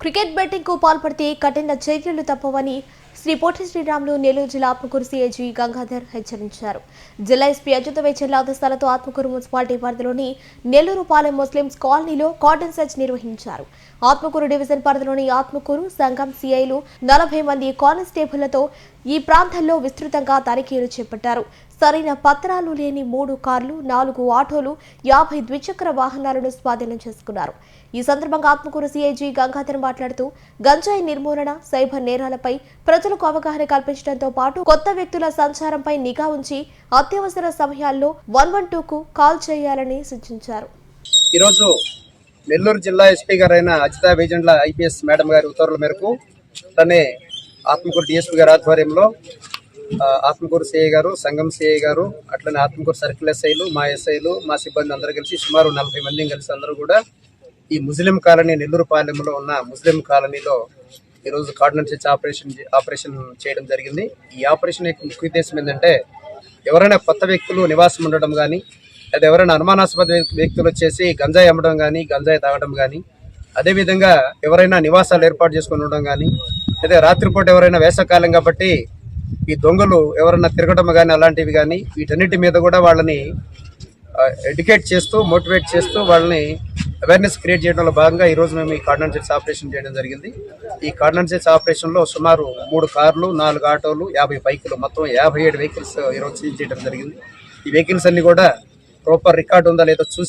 Cricket betting కు పాల్పడితే కఠిన చర్యలు తప్పవని శ్రీ పొట్టి శ్రీరాములు నెల్లూరు జిల్లా ఆత్మకూరు సిఐజీ గంగాధర్ హెచ్చరించారు. జిల్లా ఎస్పీ అచ్యుత వేచర్ల ఆదేశాలతో ఆత్మకూరు మున్సిపాలిటీ పరిధిలోని నెల్లూరు పాలెం ముస్లింస్ కాలనీలో కార్డన్ సెర్చ్ నిర్వహించారు. ఆత్మకూరు డివిజన్ పరిధిలోని ఆత్మకూరు సంఘం సిఐలు 40 మంది కానిస్టేబుళ్లతో ఈ ప్రాంతంలో విస్తృతంగా తనిఖీలు చేపట్టారు. సరైన పత్రాలు లేని 3 కార్లు, 4 ఆటోలు, 50 ద్విచక్ర వాహనాలను స్వాధీనం చేసుకున్నారు. ఈ సందర్భంగా ఆత్మకూరు సిఐజీ గంగాధర్ మాట్లాడుతూ గంజాయి నిర్మూలన, సైబర్ నేరాలపై ప్రజలకు అవగాహన కల్పించడంతో పాటు కొత్త వ్యక్తుల సంచారంపై నిఘా ఉంచి అత్యవసర సమయాల్లో 112కు కాల్ చేయాలని సూచించారు. ఈరోజు నెల్లూరు జిల్లా ఎస్పీ గారైన అజితా వేజెండ్ల ఐపీఎస్ మేడం గారి ఉత్తర్వుల మేరకు అట్లనే ఆత్మకూరు డిఎస్పీ గారి ఆధ్వర్యంలో ఆత్మకూరు సిఐ గారు, సంఘం సిఐ గారు, అట్లనే ఆత్మకూరు సర్కిల్ ఎస్ఐలు, మా ఎస్ఐలు, మా సిబ్బంది అందరూ కలిసి సుమారు 40 మంది కలిసి అందరూ కూడా ఈ ముస్లిం కాలనీ నెల్లూరు పాలెంలో ఉన్న ముస్లిం కాలనీలో ఈరోజు కార్డన్ సెర్చ్ ఆపరేషన్ చేయడం జరిగింది. ఈ ఆపరేషన్ యొక్క ముఖ్య ఉద్దేశం ఏంటంటే ఎవరైనా కొత్త వ్యక్తులు నివాసం ఉండడం కానీ, లేదా ఎవరైనా అనుమానాస్పద వ్యక్తులు వచ్చేసి గంజాయి అమ్మడం కానీ, గంజాయి తాగడం కానీ, అదేవిధంగా ఎవరైనా నివాసాలు ఏర్పాటు చేసుకుని ఉండడం కానీ, లేదా రాత్రిపూట ఎవరైనా వేసవకాలం కాబట్టి ఈ దొంగలు ఎవరైనా తిరగడం కానీ అలాంటివి కానీ, వీటన్నిటి మీద కూడా వాళ్ళని ఎడ్యుకేట్ చేస్తూ, మోటివేట్ చేస్తూ వాళ్ళని అవేర్నెస్ క్రియేట్ చేయడంలో భాగంగా ఈరోజు మేము ఈ కార్డన్ సెర్చ్ ఆపరేషన్ చేయడం జరిగింది. ఈ కార్డన్ సెర్చ్ ఆపరేషన్లో సుమారు 3 కార్లు, 4 ఆటోలు, 50 బైకులు, మొత్తం 57 వెహికల్స్ ఈరోజు సీజ్ చేయడం జరిగింది. ఈ వెహికల్స్ అన్ని కూడా ప్రాపర్ రికార్డు ఉందా లేదో చూసి